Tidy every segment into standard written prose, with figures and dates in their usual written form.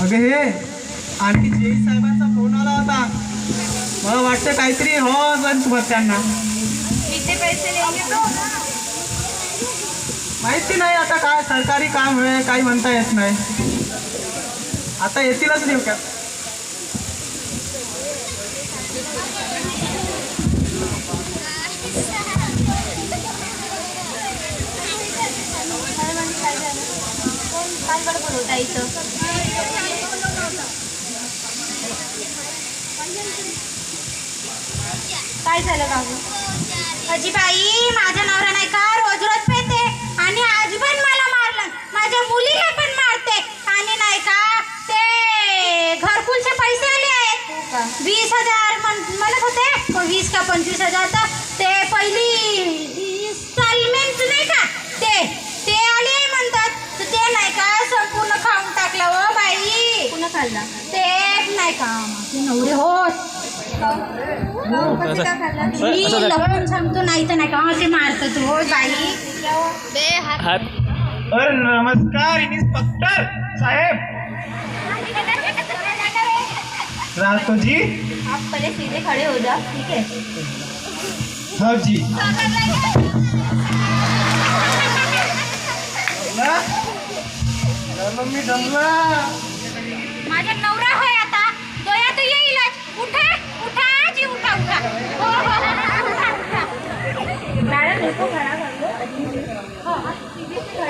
अगं हे आणखी जे साहेबांचा फोन आला होता. मला वाटतं काहीतरी हो पण त्यांना किती पैसे लेंगे तो? माहिती नाही आता काय सरकारी काम आहे काही म्हणता येत नाही. आता येतीलच नेमक्यात. काय बडबड होता इथं? काय झालं बाबू? अजीबाई माझा नवरा नाही का रोज रोज पेते आणि आज पण मला मारलं. माझ्या मुलीला पण मारते आणि नाही का ते घरकुलचे पैसे आले आहेत 20,000 म्हणत होते. 20 का 25,000 तर ते पहिली इन्स्टॉलमेंट नाही का ते आले म्हणतात. तर ते नाही का संपूर्ण खाऊन टाकलं. हो बाई पुन्हा खाल्ला ते नाही का माझे नवरे होत. मी लपून सांगतो नाही तर नाही का असे मारतो तू. हो बाई अरे नमस्कार इन्स्पेक्टर साहेब. रातो जी. आप पहले सीधे खड़े हो जाओ ठीक है. हाँ जी. मी जमला. माझा नवरा होय आता दोया तो येईलच. उठा उठा जी उठा उठा. मॅडम नको खडा करतो.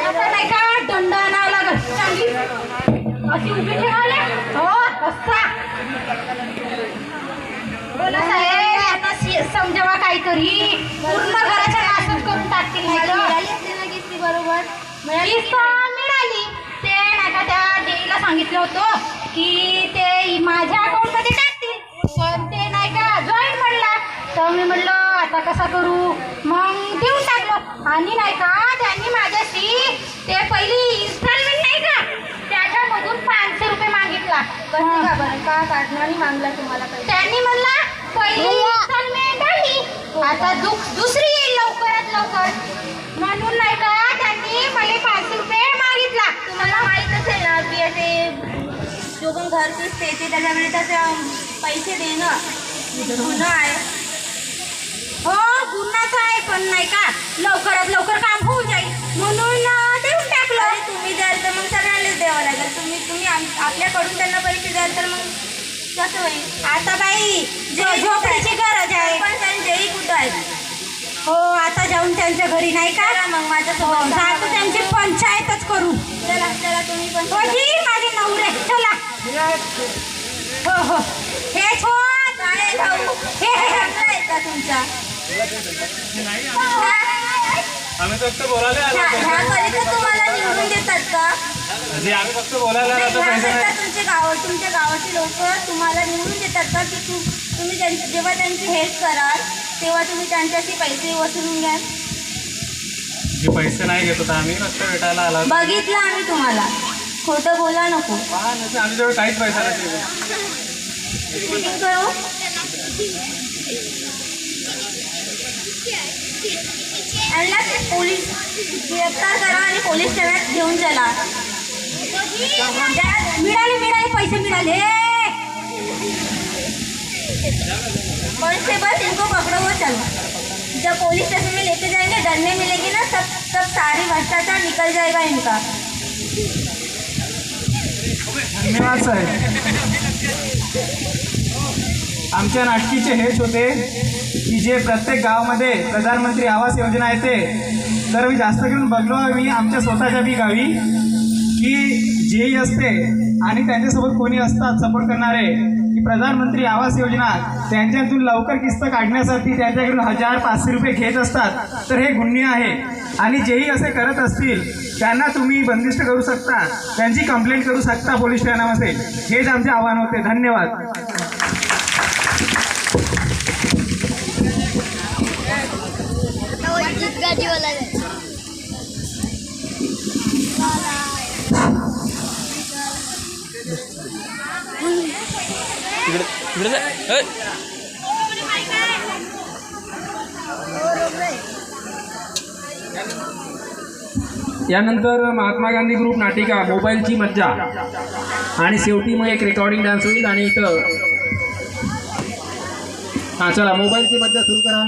आता नाही का दंड आणावं लागत चांगली अशी उभी ठेवाले. हो असा बोला साहेब आता समजावा काहीतरी. पूर्ण घराच्या नाशच करून टाकतील. बरोबर मिळाली. ते नाही का त्या देवीला सांगितलं होतं की ते माझ्या अकाउंटमध्ये टाकतील पण ते नाही का जॉईन म्हणला. तर मी म्हणलं आता कसा करू मग देऊन टाकलं. आणि नाही का त्यांनी माझ्याशी ते पहिली इन्स्टॉलमेंट नाही का त्याच्यामधून 500 रुपये मागितला. कसं का बरं का काढणारी मागला तुम्हाला? त्यांनी म्हणला पहिली इन्स्टॉलमेंट आली आता दुसरी येईल लवकरात लवकर म्हणून नाही का त्यांनी मला 500 रुपये मागितला. तुम्हाला माहीत असेल ना की असे जो पण घर किसते ते त्याच्याकडे त्याचे पैसे देणं गुन्हा आहे. हो गुन्हाच आहे पण नाही का लवकरात लवकर काम होऊ जाईल म्हणून देऊन टाकलं. तुम्ही द्याल तर मग सगळ्यांनाच द्यावं लागेल. तुम्ही आपल्याकडून त्यांना पैसे द्याल तर मग कसं होईल? आता बाई झोपडीची गरज आहे. पण त्यांच्याही कुठं आहे? हो आता जाऊन त्यांच्या घरी नाही का मग माझ्यासोबत जातो त्यांची पंचायतच करू. चला चला तुम्ही पण. हो जी माझे नवरे चला. हो हो हेच हो काय भाऊ हे आहे का तुमचा? आम्ही फक्त बोलायला आलो. ह्या करिता तुम्हाला निवडून देतात का? आम्ही फक्त बोलायला आलो. तुमच्या गावाची लोक तुम्हाला निवडून देतात का की तुम्ही जेव्हा त्यांची हेल्प कराल तेव्हा तुम्ही त्यांच्याशी पैसे वसूलून घ्याल? जे पैसे नाही घेत होता आम्ही फक्त भेटायला आला. बघितलं आम्ही तुम्हाला. खोटं बोला नको. आमच्याजवळ काहीच पैसा नाही. शूटिंग करू. यांना पोलीस गिरफ्तार करा आणि पोलीस ठाण्यात घेऊन चला. मिळाले पैसे मिळाले. कांस्टेबल इनको पकड़ो वो चलो. जब पुलिस स्टेशन में लेके जाएंगे डरने मिलेगी ना सब सारी भ्रष्टाचार निकल जाएगा इनका. धन्यवाद साहेब. आमच्या नाटकीचे हेच होते की जे प्रत्येक गावामध्ये प्रधानमंत्री आवास योजना येते तर मी जास्त करून बघलो मी आमच्या स्वतःच्या बी गावी की जेही असते आणि त्यांच्यासोबत कोणी असतात सपोर्ट करणारे की प्रधानमंत्री आवास योजना त्यांच्यातून लवकर किस्त काढण्यासाठी त्यांच्याकडून 1,000-500 रुपये घेत असतात. तर हे गुन्हे आहे आणि जेही असे करत असतील त्यांना तुम्ही बंदिस्त करू शकता. त्यांची कंप्लेंट करू शकता पोलीस ठाण्यामध्ये. हेच आमचे आव्हान होते. धन्यवाद. यानंतर महात्मा गांधी ग्रुप नाटिका मोबाईलची मज्जा आणि शेवटी मग एक रेकॉर्डिंग डान्स होईल आणि इथं हां चला मोबाईलची मज्जा सुरू करा.